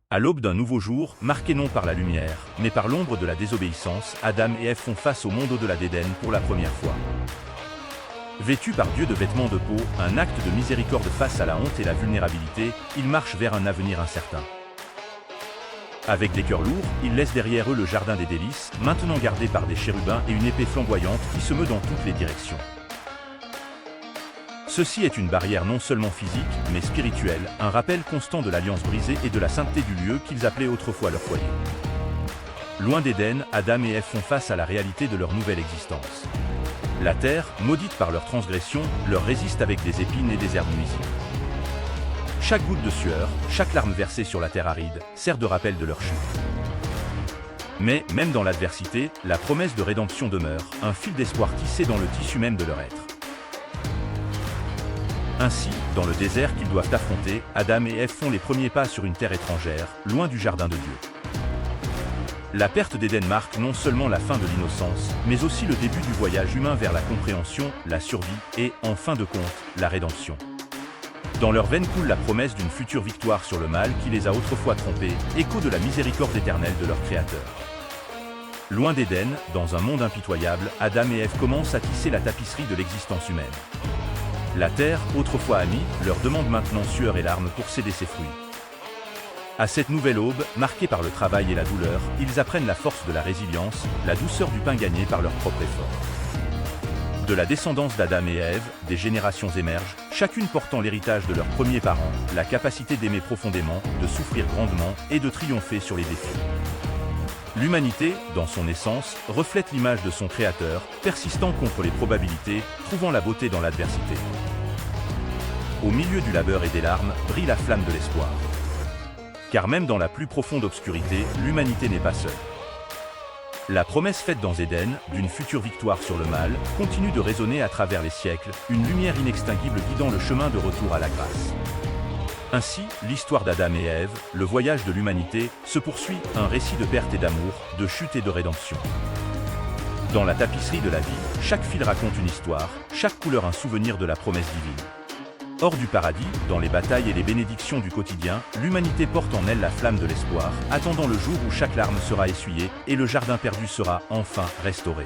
À l'aube d'un nouveau jour, marqué non par la lumière, mais par l'ombre de la désobéissance, Adam et Ève font face au monde au-delà d'Éden pour la première fois. Vêtus par Dieu de vêtements de peau, un acte de miséricorde face à la honte et la vulnérabilité, ils marchent vers un avenir incertain. Avec des cœurs lourds, ils laissent derrière eux le jardin des délices, maintenant gardé par des chérubins et une épée flamboyante qui se meut dans toutes les directions. Ceci est une barrière non seulement physique, mais spirituelle, un rappel constant de l'alliance brisée et de la sainteté du lieu qu'ils appelaient autrefois leur foyer. Loin d'Éden, Adam et Ève font face à la réalité de leur nouvelle existence. La terre, maudite par leur transgression, leur résiste avec des épines et des herbes nuisibles. Chaque goutte de sueur, chaque larme versée sur la terre aride, sert de rappel de leur chute. Mais, même dans l'adversité, la promesse de rédemption demeure, un fil d'espoir tissé dans le tissu même de leur être. Ainsi, dans le désert qu'ils doivent affronter, Adam et Ève font les premiers pas sur une terre étrangère, loin du jardin de Dieu. La perte d'Éden marque non seulement la fin de l'innocence, mais aussi le début du voyage humain vers la compréhension, la survie et, en fin de compte, la rédemption. Dans leurs veines coule la promesse d'une future victoire sur le mal qui les a autrefois trompés, écho de la miséricorde éternelle de leur Créateur. Loin d'Éden, dans un monde impitoyable, Adam et Ève commencent à tisser la tapisserie de l'existence humaine. La terre, autrefois amie, leur demande maintenant sueur et larmes pour céder ses fruits. À cette nouvelle aube, marquée par le travail et la douleur, ils apprennent la force de la résilience, la douceur du pain gagné par leur propre effort. De la descendance d'Adam et Ève, des générations émergent, chacune portant l'héritage de leurs premiers parents, la capacité d'aimer profondément, de souffrir grandement et de triompher sur les défis. L'humanité, dans son essence, reflète l'image de son Créateur, persistant contre les probabilités, trouvant la beauté dans l'adversité. Au milieu du labeur et des larmes, brille la flamme de l'espoir. Car même dans la plus profonde obscurité, l'humanité n'est pas seule. La promesse faite dans Éden, d'une future victoire sur le mal, continue de résonner à travers les siècles, une lumière inextinguible guidant le chemin de retour à la grâce. Ainsi, l'histoire d'Adam et Ève, le voyage de l'humanité, se poursuit, un récit de perte et d'amour, de chute et de rédemption. Dans la tapisserie de la vie, chaque fil raconte une histoire, chaque couleur un souvenir de la promesse divine. Hors du paradis, dans les batailles et les bénédictions du quotidien, l'humanité porte en elle la flamme de l'espoir, attendant le jour où chaque larme sera essuyée et le jardin perdu sera enfin restauré.